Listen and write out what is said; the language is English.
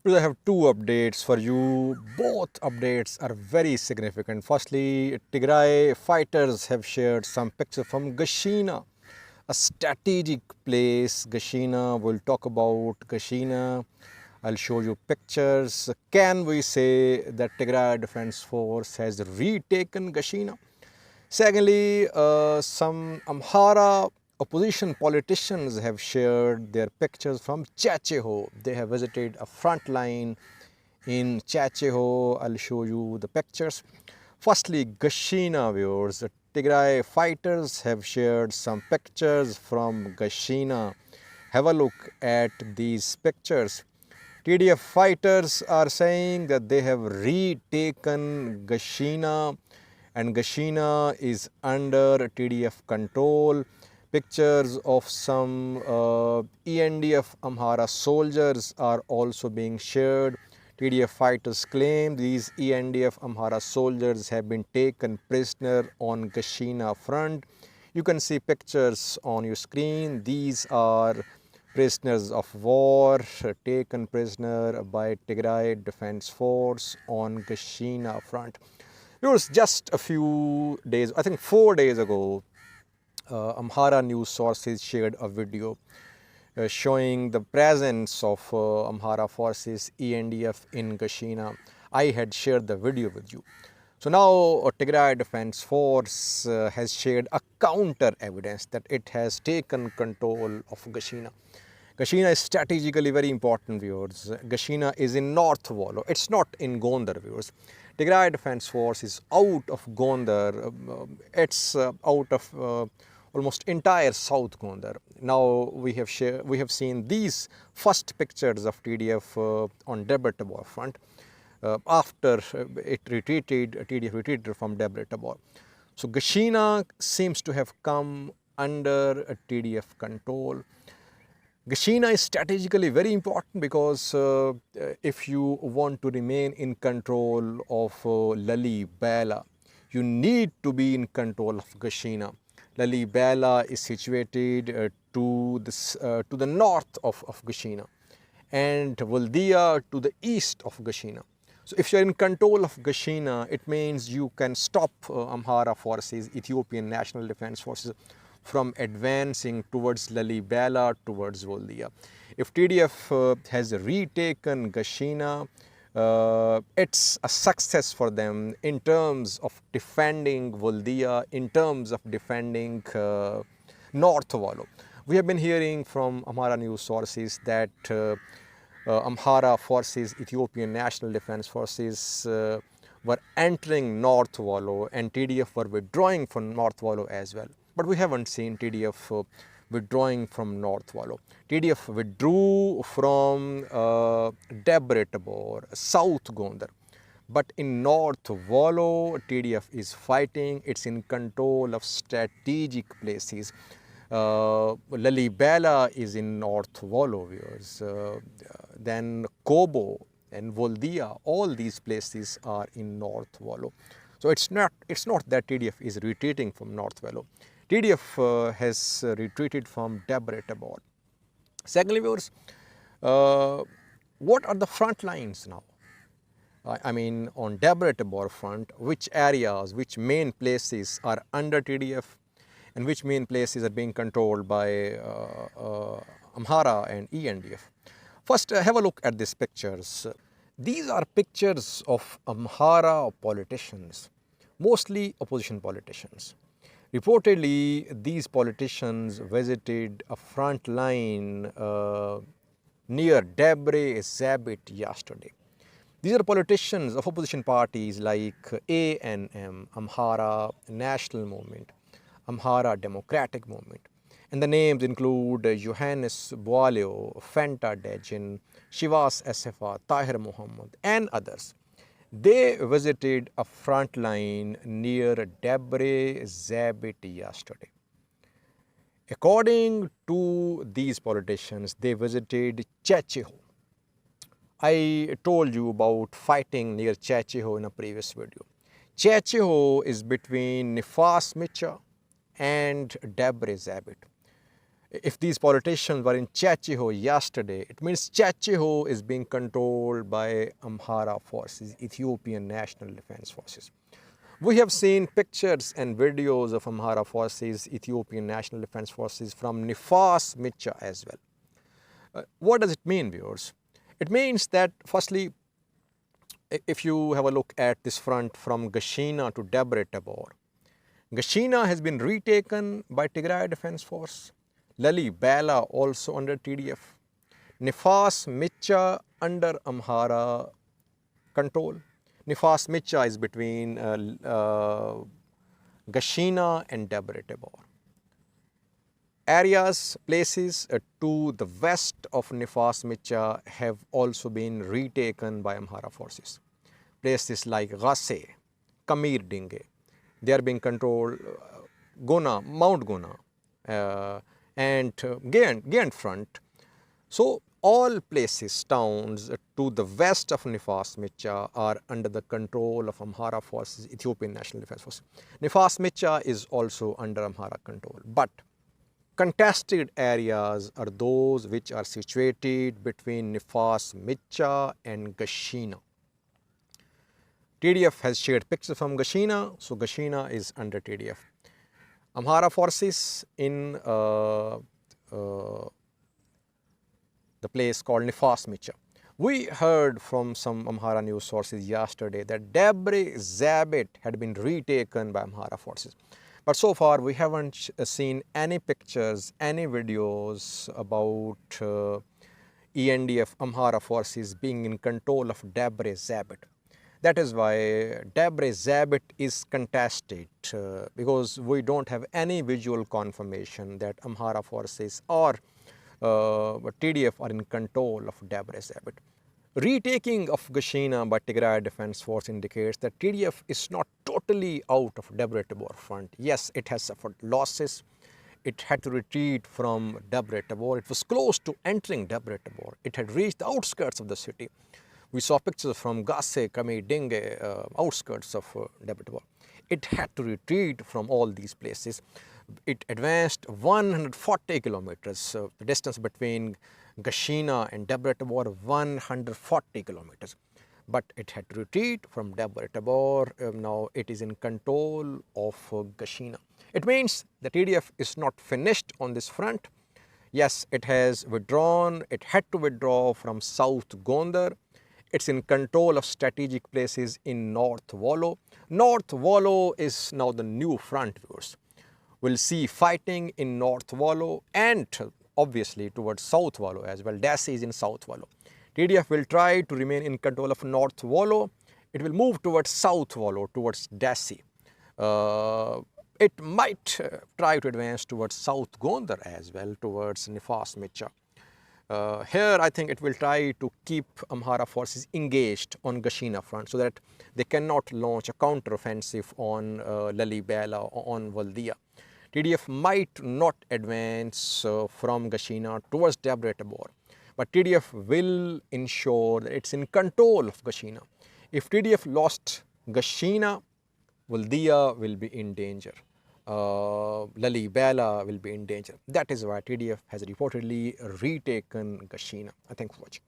Today I have two updates for you. Both updates are very significant. Firstly, Tigray fighters have shared some pictures from Gashena, a strategic place. Gashena, we'll talk about Gashena. I'll show you pictures. Can we say that Tigray Defense Force has retaken Gashena? Secondly, some Amhara opposition politicians have shared their pictures from Checheho. They have visited a front line in Checheho. I'll show you the pictures. Firstly, Gashena viewers. The Tigray fighters have shared some pictures from Gashena. Have a look at these pictures. TDF fighters are saying that they have retaken Gashena and Gashena is under TDF control. Pictures of some ENDF Amhara soldiers are also being shared. TDF fighters claim these ENDF Amhara soldiers have been taken prisoner on Gashena front. You can see pictures on your screen. These are prisoners of war taken prisoner by Tigray Defense Force on Gashena front. It was just a few days, I think 4 days ago, Amhara news sources shared a video showing the presence of Amhara forces ENDF in Gashena. I had shared the video with you. So now Tigray Defense Force has shared a counter evidence that it has taken control of Gashena. Gashena is strategically very important, viewers. Gashena is in North Wollo. It's not in Gondar, viewers. Tigray Defense Force is out of Gondar. It's out of almost entire South Gondar. Now we have seen these first pictures of TDF on Debre Tabor front. After it retreated, TDF retreated from Debre Tabor. So Gashena seems to have come under a TDF control. Gashena is strategically very important because if you want to remain in control of Lalibela, you need to be in control of Gashena. Lalibela is situated to the north of Gashena and Waldia to the east of Gashena. So if you are in control of Gashena, it means you can stop Amhara forces, Ethiopian National Defense Forces, from advancing towards Lalibela, towards Waldia. If TDF has retaken Gashena, it's a success for them in terms of defending Waldia, in terms of defending North Wollo. We have been hearing from Amhara news sources that Amhara forces, Ethiopian National Defense Forces, were entering North Wollo and TDF were withdrawing from North Wollo as well. But we haven't seen TDF withdrawing from North Wollo. TDF withdrew from Debre Tabor, South Gondar. But in North Wollo, TDF is fighting. It's in control of strategic places. Lalibela is in North Wollo, viewers. Then Kobo and Waldia, all these places are in North Wollo. So it's not that TDF is retreating from North Wollo. TDF has retreated from Debre Tabor. Secondly, viewers, what are the front lines now? I mean, on Debre Tabor front, which areas, which main places are under TDF and which main places are being controlled by Amhara and ENDF? First, have a look at these pictures. These are pictures of Amhara politicians, mostly opposition politicians. Reportedly, these politicians visited a front line near Debre Zabit yesterday. These are politicians of opposition parties like ANM, Amhara National Movement, Amhara Democratic Movement. And the names include Johannes Boaleo, Fenta Dejin, Shivas SFA, Tahir Muhammad, and others. They visited a front line near Debre Zabit yesterday. According to these politicians, they visited Checheho. I told you about fighting near Checheho in a previous video. Checheho is between Nifas Micha and Debre Zabit. If these politicians were in Checheho yesterday, it means Checheho is being controlled by Amhara forces, Ethiopian National Defense Forces. We have seen pictures and videos of Amhara forces, Ethiopian National Defense Forces from Nifas Micha as well. What does it mean, viewers? It means that, firstly, if you have a look at this front from Gashena to Debre Tabor, Gashena has been retaken by Tigray Defense Force, Lalibela also under TDF, Nifas Micha under Amhara control. Nifas Micha is between Gashena and Debre Tabor. Areas, places to the west of Nifas Micha have also been retaken by Amhara forces. Places like Gase, Kamir Dinge, they are being controlled, Gona, Mount Gona, and Gant front. So all places, towns to the west of Nifas Micha are under the control of Amhara forces, Ethiopian National Defense Force. Nifas Micha is also under Amhara control. But contested areas are those which are situated between Nifas Micha and Gashena. TDF has shared pictures from Gashena, so Gashena is under TDF. Amhara forces in the place called Nifas Micha. We heard from some Amhara news sources yesterday that Debre Zabit had been retaken by Amhara forces. But so far we haven't seen any pictures, any videos about ENDF Amhara forces being in control of Debre Zabit. That is why Debre Zabit is contested because we don't have any visual confirmation that Amhara forces or TDF are in control of Debre Zabit. Retaking of Gashena by Tigray Defense Force indicates that TDF is not totally out of Debre Tabor front. Yes, it has suffered losses. It had to retreat from Debre Tabor. It was close to entering Debre Tabor. It had reached the outskirts of the city. We saw pictures from Gase, Kame, Dinge, outskirts of Debre Tabor. It had to retreat from all these places. It advanced 140 kilometers, the distance between Gashena and Debre Tabor, 140 kilometers. But it had to retreat from Debre Tabor. Now it is in control of Gashena. It means the TDF is not finished on this front. Yes, it has withdrawn. It had to withdraw from South Gondar. It's in control of strategic places in North Wollo. North Wollo is now the new front, viewers. We'll see fighting in North Wollo and obviously towards South Wollo as well. Dassi is in South Wollo. TDF will try to remain in control of North Wollo. It will move towards South Wollo, towards Dassi. It might try to advance towards South Gondar as well, towards Nifas Micha. Here I think it will try to keep Amhara forces engaged on Gashena front so that they cannot launch a counter-offensive on Lalibela or on Valdia. TDF might not advance from Gashena towards Debre Tabor, but TDF will ensure that it's in control of Gashena. If TDF lost Gashena, Valdia will be in danger. Lalibela will be in danger. That is why TDF has reportedly retaken Gashena. Thanks for watching.